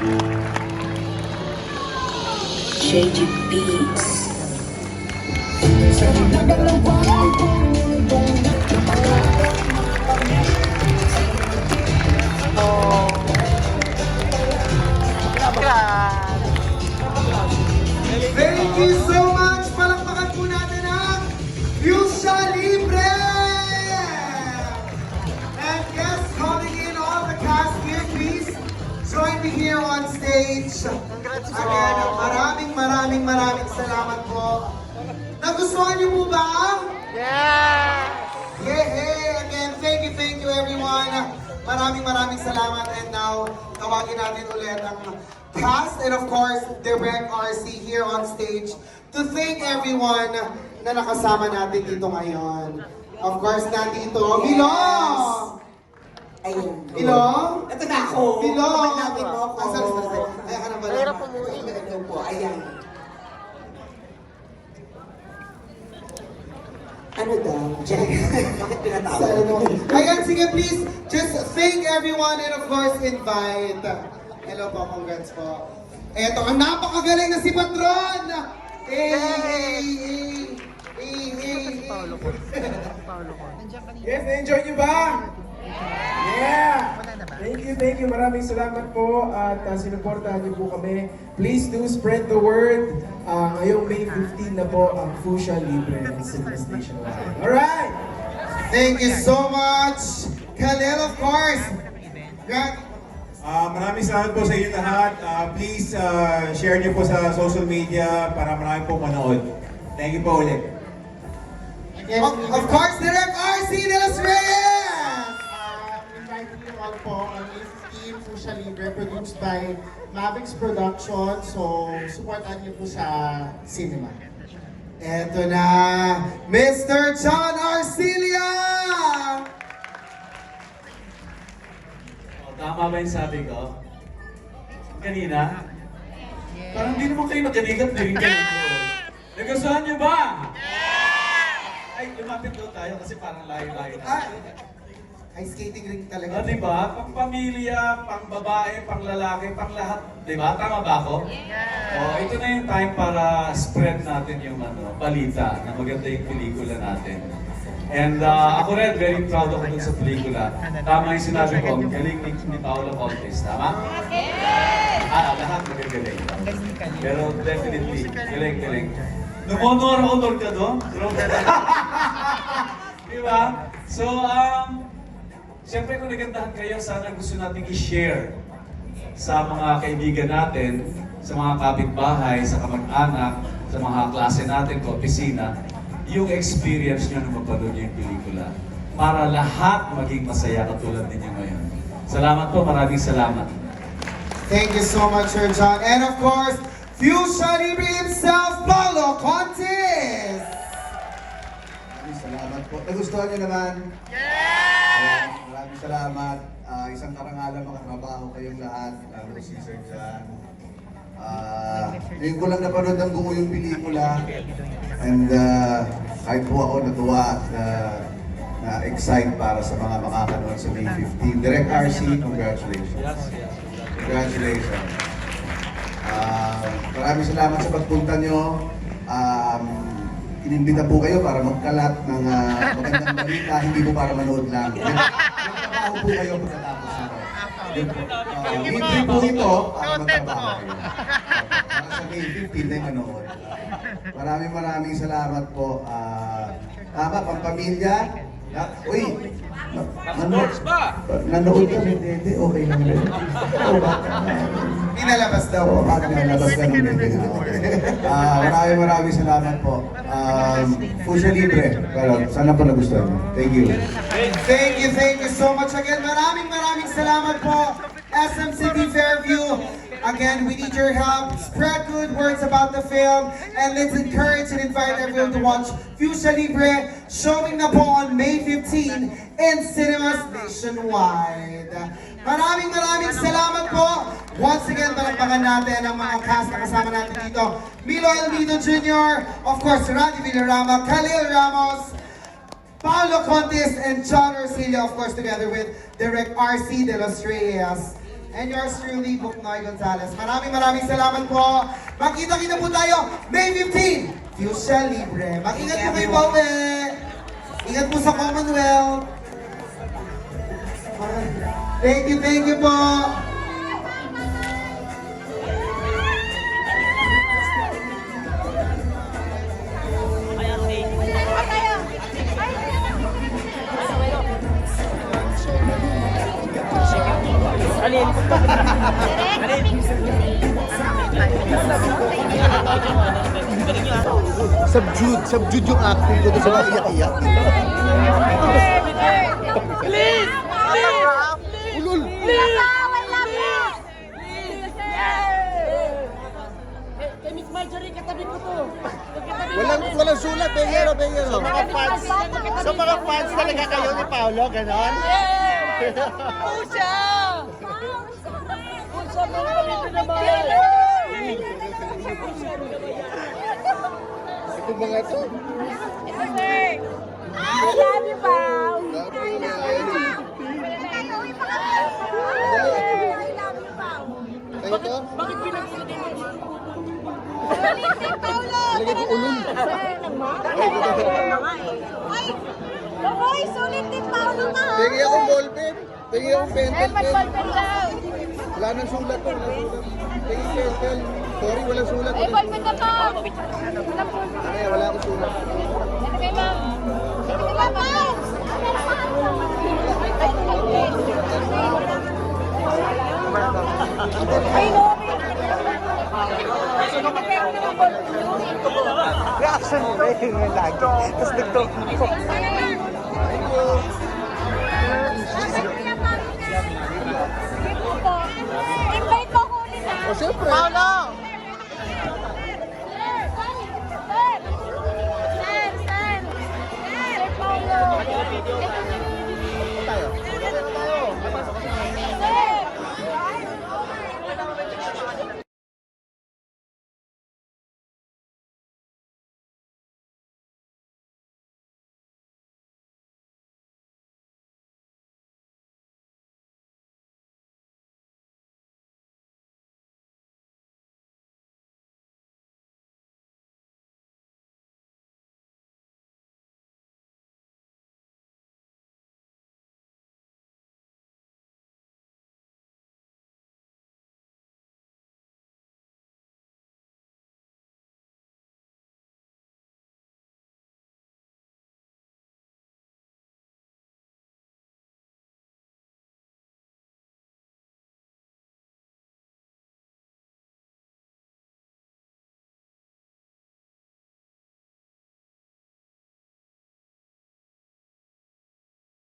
JG Beats. Thank you so much! Palakpakan po natin ang Fuchsia Libre! And yes, calling in all the cast here, please join me here on stage. Again, maraming salamat po. Nagustuhan niyo po ba? Yeah! Yeah! Again, thank you everyone. Maraming salamat. And now, tawagin natin ulit ang cast and of course, Direct RC here on stage to thank everyone na nakasama natin dito ngayon. Of course, nandito, Milo! Ayun. Milo? Ito na ako. Milo! Natin mo ako. Sorry. Ay, ka na pala. Mahirap pumuin. Ito po, ayan. Ano daw? Jack, bakit pinatawa? Sa ano? Ayan, sige please, just thank everyone and of course invite. Hello po, congrats po. Eto, ang napakagaling na si Patron! Yes, na-enjoy niyo ba? Yeah! Thank you. Maraming salamat po at sinuportahan niyo po kami. Please do spread the word. Ngayong May 15 na po ang Fuchsia Libre ng Cinema Station. Alright! Thank you so much! Khalil, of course! Maraming salamat po sa inyo lahat. Please share niyo po sa social media para marami po manood. Thank you po ulit. Of course, Direct RC de los Reyes! Inviting you all po on May 15, Fuchsia Libre, produced by Mavix Production. So, supportan niyo po sa cinema. Eto na, Mr. John Arcilia! Tama ba yung sabi ko? Kanina? Parang hindi naman kayo nakanigat din kayo ko. Nagustuhan niyo ba? Ay, lumapit daw tayo kasi parang layo-layo na. Ice skating ring Ah, talaga. diba? Pang pamilya, pang babae, pang lalaki, pang lahat. Diba? Tama ba ako? Oh, ito na yung time para spread natin yung balita na maganda yung pelikula natin. And ako rin, very proud ako dun sa pelikula. Tama yung sinabi ko, ang galing ni Paolo Contes, tama? Lahat magagaling. Pero definitely, galing. Honor ka doon? Diba? So, siyempre kung nagandahan kayo, sana gusto natin i-share sa mga kaibigan natin, sa mga kapitbahay, sa kamag-anak, sa mga klase natin, kaopisina, yung experience nyo nung mapanood yung pelikula. Para lahat maging masaya katulad ninyo ngayon. Salamat po, maraming salamat. Thank you so much, Sir John. And of course, Fuchsia Libre himself, Paulo Contes! Salamat po. Nagustuhan niyo naman? Yeah! Maraming salamat. Isang karangalan makatrabaho kayong lahat, lalo si Sir John. Ngayon ko lang napanood ang buo yung pelikula. And kahit po ako natuwa at na-excite para sa mga makakanood sa May 15. Direct RC, congratulations. Congratulations. Maraming salamat sa pagpunta nyo. Inimbita po kayo para magkalat ng magandang balita, hindi po para manood lang. Magtrabaho po kayo pagkatapos nito. Libre po ito para magtrabaho kayo. Para sa May 15 na manood. Maraming salamat po. Tama, pampamilya. Uy! Nanood kami, Dede. Okay lang rin. Pinalabas daw. Oo, nalabas ka ng Dede. Maraming salamat po. Fuchsia Libre. Pero sana po nagustuhan niyo. Thank you. Thank you so much again. Maraming salamat po, SM City Fairview. Again, we need your help. Spread good words about the film and let's encourage and invite everyone to watch Fuchsia Libre showing na po on May 15 in cinemas nationwide. Maraming salamat po. Once again, palakpakan natin ang mga cast na kasama natin dito. Milo Almeida Jr., of course, Randy Villarama, Khalil Ramos, Paulo Contes, and John Arcilia, of course, together with Direct RC de los Reyes. And yours truly, Buknoy Gonzalez. Maraming salamat po. Magkita-kita po tayo May 15, Fuchsia Libre. Mag-ingat po kayo, Pauwi. Ingat po sa Commonwealth. Thank you po. Subdued yung acting ko doon sa mga iyak-iyak. Please! Ulul! Kay Miss Marjorie, katabi ko to. Walang sulat, Bengero. Sa mga fans talaga kayo ni Paolo, ganon? Pusha! Pusha mo kami pinabayan. Ito mga to. I love you, Pao. Tayo to? Bakit pinag-ilagay mo? Lagay ko ulul. Baboy, sulit din, Paolo na. Tingin akong ballpen. Tingin akong pentel pen. Ballpen daw. Wala nang sulat to. Tingin pentel. Sorry, walang sulat. Ballpen na pa. Ay, wala akong sulat. Ito kay ma'am. Ito kay ma'am. Ay, no. Reaction break nga lagi. Tapos nag-talk ko. Invite mo ko ulit, ha? O, siyempre. Paolo!